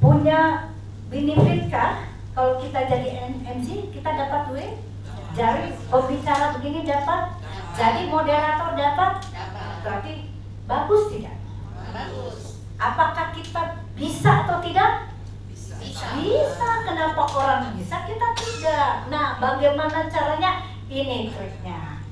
punya benefit kah? Kalau kita jadi MC, kita dapat duit? Jadi pembicara begini dapat? Jadi moderator dapat? Berarti bagus tidak? Bagus. Apakah kita bisa atau tidak? Bisa. Kenapa orang bisa, kita tidak? Nah, bagaimana caranya? Ini triknya.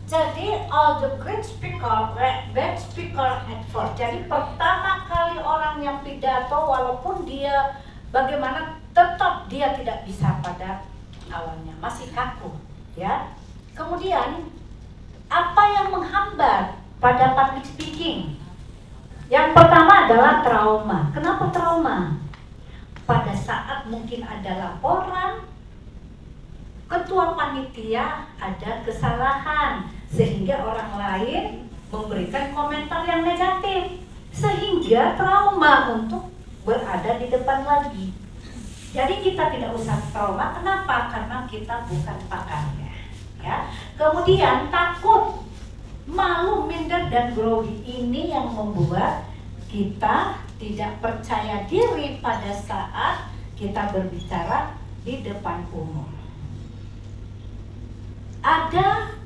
Jadi all the great speaker at first. Jadi pertama kali orang yang pidato, walaupun dia bagaimana, tetap dia tidak bisa pada awalnya, masih kaku, ya. Kemudian apa yang menghambat pada public speaking? Yang pertama adalah trauma. Kenapa trauma? Pada saat mungkin ada laporan, ketua panitia ada kesalahan, sehingga orang lain memberikan komentar yang negatif, sehingga trauma untuk berada di depan lagi. Jadi kita tidak usah trauma. Kenapa? Karena kita bukan pakarnya, ya. Kemudian takut, malu, minder, dan grogi. Ini yang membuat kita tidak percaya diri pada saat kita berbicara di depan umum. Ada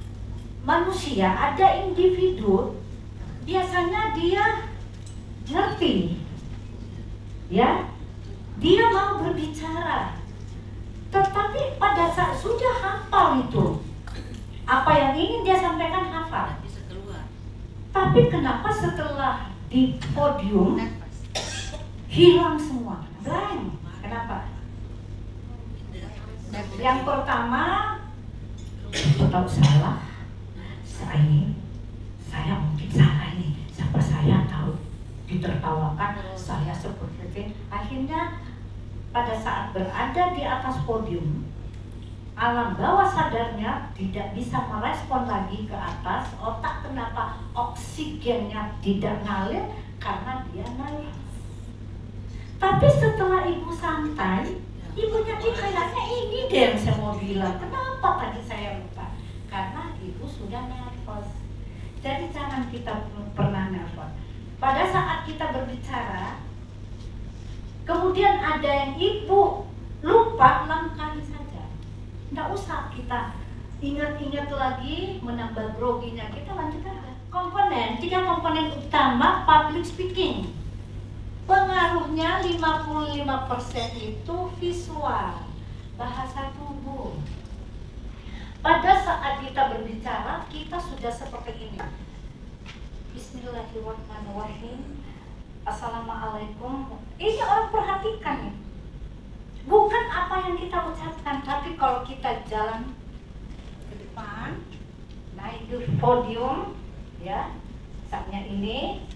manusia, ada individu, biasanya dia ngerti, ya, dia mau berbicara, tetapi pada saat sudah hafal itu, apa yang ingin dia sampaikan hafal, tapi kenapa setelah di podium hilang semua, blank? Kenapa? Yang pertama, tahu salah, saya mungkin salah ini, siapa saya tahu, ditertawakan, saya seperti itu. Akhirnya pada saat berada di atas podium, alam bawah sadarnya tidak bisa merespon lagi ke atas. Otak kenapa? Oksigennya tidak ngalir karena dia naik. Tapi setelah ibu santai, ibunya kayaknya ini deh yang saya mau bilang. Kenapa tadi saya lupa? Karena ibu sudah nervous. Jadi jangan kita pernah nervous. Pada saat kita berbicara, kemudian ada yang ibu lupa, 6 kali saja. Nggak usah kita ingat-ingat lagi, menambah groginya. Kita lanjut aja. Komponen, 3 komponen utama public speaking. Pengaruhnya 55% itu visual, bahasa tubuh. Pada saat kita berbicara, kita sudah seperti ini. Bismillahirrahmanirrahim. Assalamualaikum. Ini orang perhatikan nih. Bukan apa yang kita ucapkan, tapi kalau kita jalan ke depan, naik di podium, ya, saatnya ini,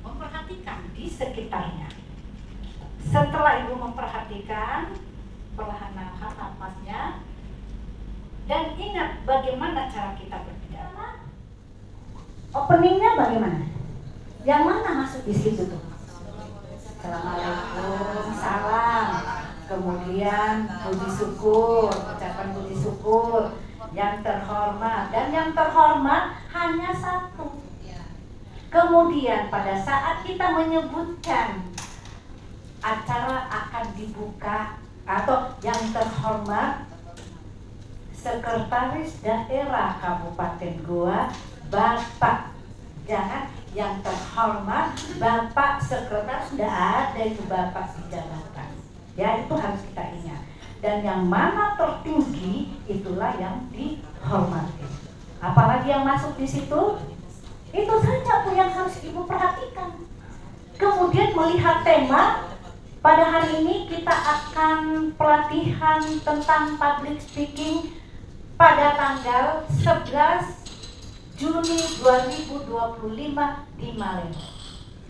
memperhatikan di sekitarnya. Setelah ibu memperhatikan, perlahan nahan napasnya, dan ingat bagaimana cara kita berbicara. Openingnya bagaimana? Yang mana masuk di situ tuh? Assalamualaikum, salam. Kemudian puji syukur, ucapan puji syukur, yang terhormat, dan yang terhormat hanya satu. Kemudian pada saat kita menyebutkan acara akan dibuka atau yang terhormat Sekretaris Daerah Kabupaten Goa, Bapak, jangan yang terhormat Bapak Sekretaris, tidak ada itu Bapak di jabatan, ya, itu harus kita ingat. Dan yang mana tertinggi itulah yang dihormati. Apalagi yang masuk di situ, itu saja Bu yang harus ibu perhatikan. Kemudian melihat tema. Pada hari ini kita akan pelatihan tentang public speaking pada tanggal 11 Juni 2025 di Malaysia.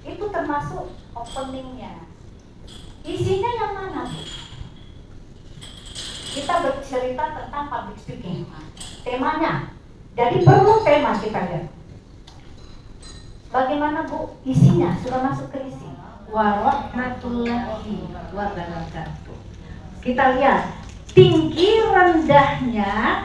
Itu termasuk openingnya. Isinya yang mana, Bu? Kita bercerita tentang public speaking. Temanya. Jadi perlu tema kita lihat. Bagaimana, Bu? Isinya sudah masuk ke isi. Warahmatullahi wabarakatuh. Kita lihat tinggi rendahnya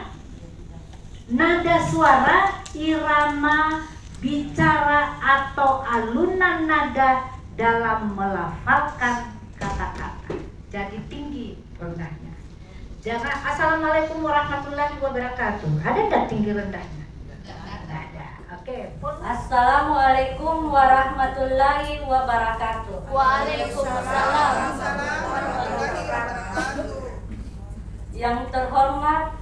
nada suara, irama bicara atau alunan nada dalam melafalkan kata-kata. Jadi tinggi rendahnya. Jangan assalamualaikum warahmatullahi wabarakatuh. Ada nggak tinggi rendahnya? Nggak ada. Oke. Assalamualaikum warahmatullahi wabarakatuh. Waalaikumsalam warahmatullahi wabarakatuh. Yang terhormat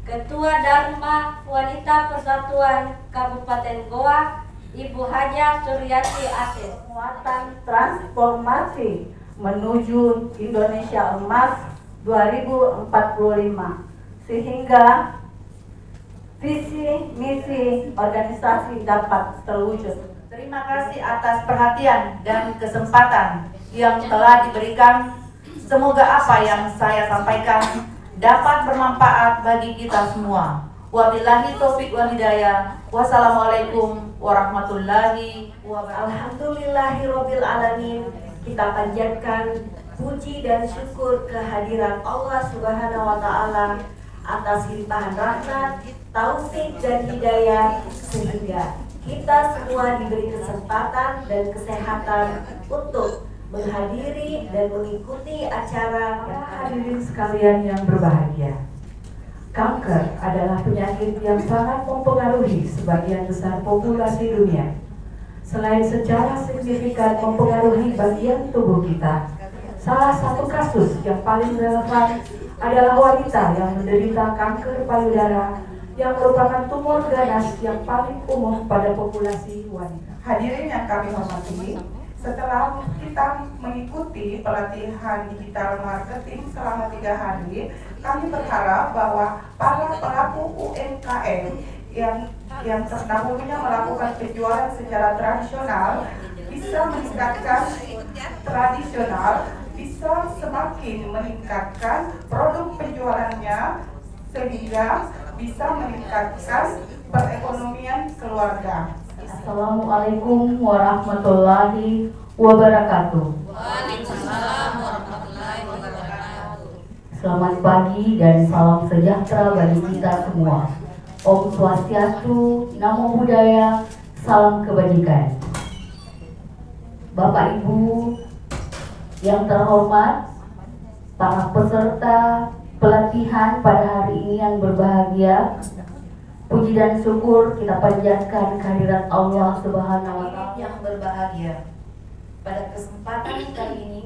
Ketua Dharma Wanita Persatuan Kabupaten Goa, Ibu Haja Suryati Asis. Muatan transformasi menuju Indonesia Emas 2045 sehingga visi misi organisasi dapat terwujud. Terima kasih atas perhatian dan kesempatan yang telah diberikan. Semoga apa yang saya sampaikan dapat bermanfaat bagi kita semua. Wabillahi taufiq wal hidayah. Wassalamualaikum warahmatullahi wabarakatuh. Alhamdulillahirabbil alamin. Kita panjatkan puji dan syukur kehadiran Allah Subhanahu wa taala atas limpahan rahmat, taufik dan hidayah sehingga kita semua diberi kesempatan dan kesehatan untuk menghadiri dan mengikuti acara. Hadirin sekalian yang berbahagia, kanker adalah penyakit yang sangat mempengaruhi sebagian besar populasi dunia. Selain secara signifikan mempengaruhi bagian tubuh kita, salah satu kasus yang paling relevan adalah wanita yang menderita kanker payudara yang merupakan tumor ganas yang paling umum pada populasi wanita. Hadirin yang kami hormati, setelah kita mengikuti pelatihan digital marketing selama 3 hari, kami berharap bahwa para pelaku UMKM yang terdahulunya melakukan penjualan secara tradisional bisa meningkatkan bisa semakin meningkatkan produk penjualannya sehingga bisa meningkatkan perekonomian keluarga. Assalamualaikum warahmatullahi wabarakatuh. Waalaikumsalam warahmatullahi wabarakatuh. Selamat pagi dan salam sejahtera bagi kita semua. Om Swastiastu, Namo Buddhaya, salam kebajikan. Bapak Ibu yang terhormat, para peserta pelatihan pada hari ini yang berbahagia, puji dan syukur kita panjatkan kehadirat Allah Subhanahu wa Ta'ala. Yang berbahagia, pada kesempatan kali ini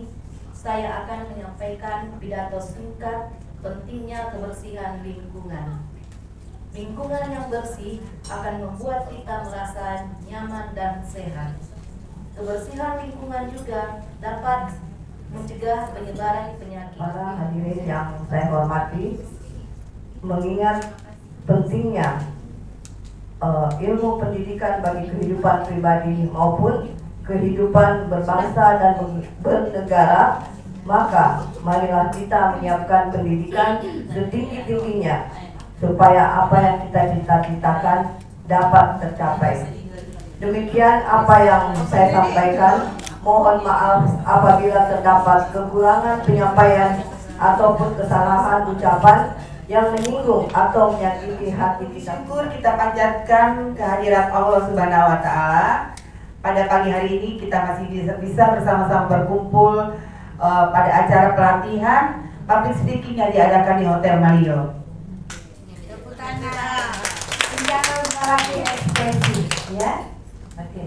saya akan menyampaikan pidato singkat pentingnya kebersihan lingkungan. Lingkungan yang bersih akan membuat kita merasa nyaman dan sehat. Kebersihan lingkungan juga dapat mencegah penyebaran penyakit. Para hadirin yang saya hormati, mengingat pentingnya ilmu pendidikan bagi kehidupan pribadi maupun kehidupan berbangsa dan bernegara, maka marilah kita menyiapkan pendidikan setinggi-tingginya supaya apa yang kita cita-citakan dapat tercapai. Demikian apa yang saya sampaikan. Mohon maaf apabila terdapat kekurangan penyampaian ataupun kesalahan ucapan yang menyinggung atau menyakiti hati kita. Syukur kita panjatkan kehadirat Allah Subhanahu wa Ta'ala. Pada pagi hari ini kita masih bisa bersama-sama berkumpul pada acara pelatihan public speaking yang diadakan di Hotel Mario. Jangan mengalami ekspresi, ya. Oke.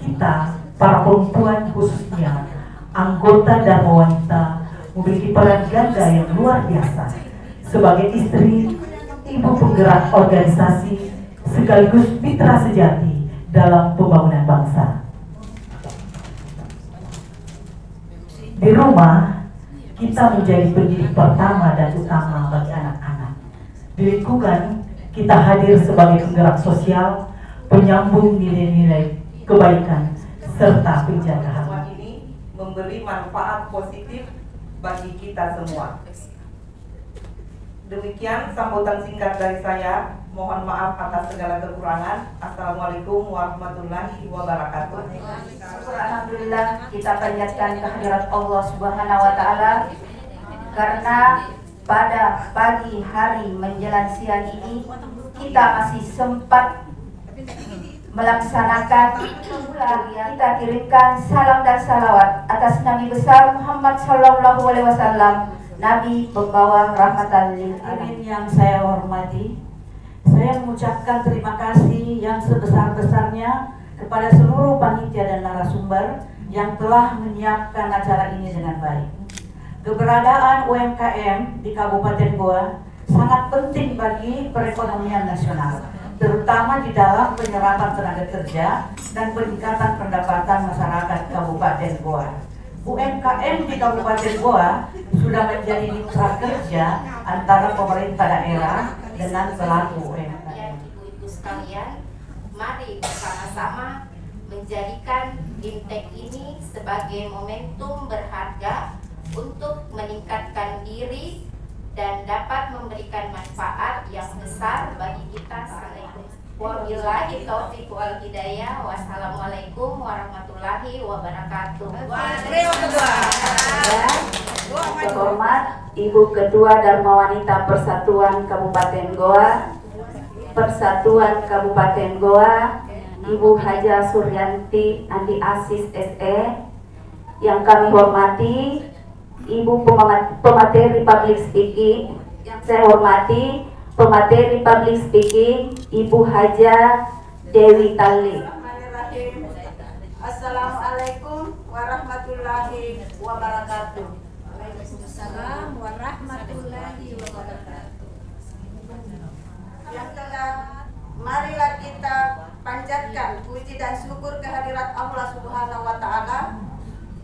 Kita para perempuan khususnya anggota Dharma Wanita memiliki peran ganda yang luar biasa sebagai istri, ibu penggerak organisasi, sekaligus mitra sejati dalam pembangunan bangsa. Di rumah, kita menjadi pendidik pertama dan utama bagi anak-anak. Di lingkungan, kita hadir sebagai penggerak sosial, penyambung nilai-nilai kebaikan, serta penjaga hati. Semua ini memberi manfaat positif bagi kita semua. Demikian sambutan singkat dari saya. Mohon maaf atas segala kekurangan. Assalamualaikum warahmatullahi wabarakatuh. Alhamdulillah kita panjatkan kehadirat Allah Subhanahu wa Ta'ala karena pada pagi hari menjelang siang ini kita masih sempat melaksanakan pula kita kirimkan salam dan salawat atas Nabi besar Muhammad Sallallahu Alaihi Wasallam, Nabi pembawa rahmatan lil alamin. Yang saya hormati, saya mengucapkan terima kasih yang sebesar-besarnya kepada seluruh panitia dan narasumber yang telah menyiapkan acara ini dengan baik. Keberadaan UMKM di Kabupaten Goa sangat penting bagi perekonomian nasional, terutama di dalam penyerapan tenaga kerja dan peningkatan pendapatan masyarakat Kabupaten Goa. UMKM di Kabupaten Goa sudah menjadi mitra kerja antara pemerintah daerah dengan pelaku UMKM. Ibu-ibu sekalian, mari bersama-sama menjadikan Intek ini sebagai momentum berharga untuk meningkatkan diri dan dapat memberikan manfaat yang besar bagi kita sekalian. Wabillahi taufiq wal hidayah. Wassalamualaikum warahmatullahi wabarakatuh. Terhormat Ibu Ketua Dharma Wanita Persatuan Kabupaten Goa, Ibu Haja Suryanti Andi Asis SE. Yang kami hormati Ibu pemateri public speaking, yang saya hormati pemateri public speaking Ibu Haja Dewi Tali. Assalamualaikum warahmatullahi wabarakatuh. Waalaikumsalam warahmatullahi wabarakatuh. Yang terhormat, marilah kita panjatkan puji dan syukur kehadirat Allah Subhanahu wa Ta'ala,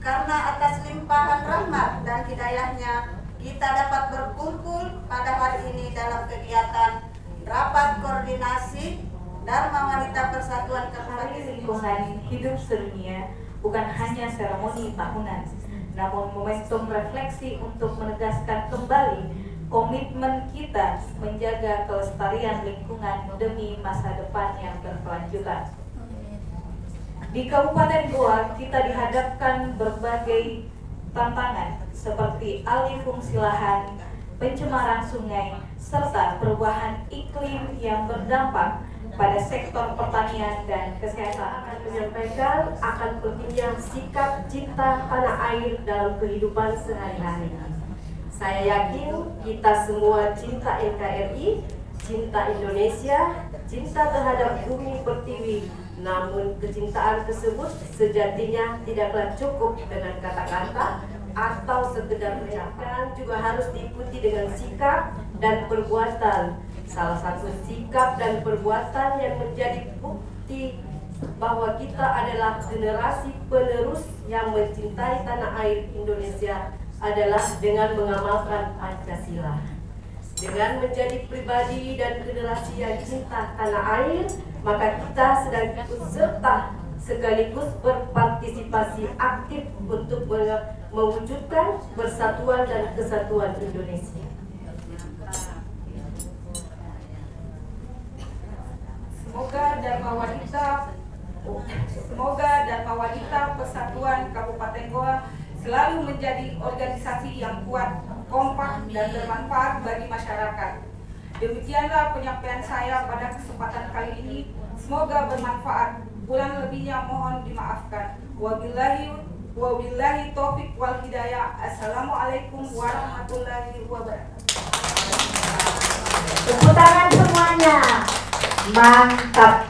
karena atas limpahan rahmat dan hidayahnya kita dapat berkumpul pada hari ini dalam kegiatan rapat koordinasi Dharma Wanita Persatuan Kabupaten Lingkungan hidup sedunia bukan hanya seremoni tahunan, namun momentum refleksi untuk menegaskan kembali komitmen kita menjaga kelestarian lingkungan demi masa depan yang berkelanjutan. Di Kabupaten Goa kita dihadapkan berbagai tantangan seperti alih fungsi lahan, pencemaran sungai, serta perubahan iklim yang berdampak pada sektor pertanian dan kesehatan. Menyampaikan akan pentingnya sikap cinta tanah air dalam kehidupan sehari-hari. Saya yakin kita semua cinta NKRI, cinta Indonesia, cinta terhadap bumi pertiwi. Namun kecintaan tersebut sejatinya tidaklah cukup dengan kata-kata atau sekedar ucapan, juga harus diikuti dengan sikap dan perbuatan. Salah satu sikap dan perbuatan yang menjadi bukti bahwa kita adalah generasi penerus yang mencintai tanah air Indonesia adalah dengan mengamalkan Pancasila. Dengan menjadi pribadi dan generasi yang cinta tanah air, maka kita sedang ikut serta sekaligus berpartisipasi aktif untuk mewujudkan persatuan dan kesatuan Indonesia. Semoga Dharma Wanita Persatuan Kabupaten Goa selalu menjadi organisasi yang kuat, kompak, dan bermanfaat bagi masyarakat. Demikianlah penyampaian saya pada kesempatan kali ini. Semoga bermanfaat. Kurang lebihnya mohon dimaafkan. Wabillahi taufiq wal hidayah. Assalamualaikum warahmatullahi wabarakatuh. Tepuk tangan semuanya. Mantap.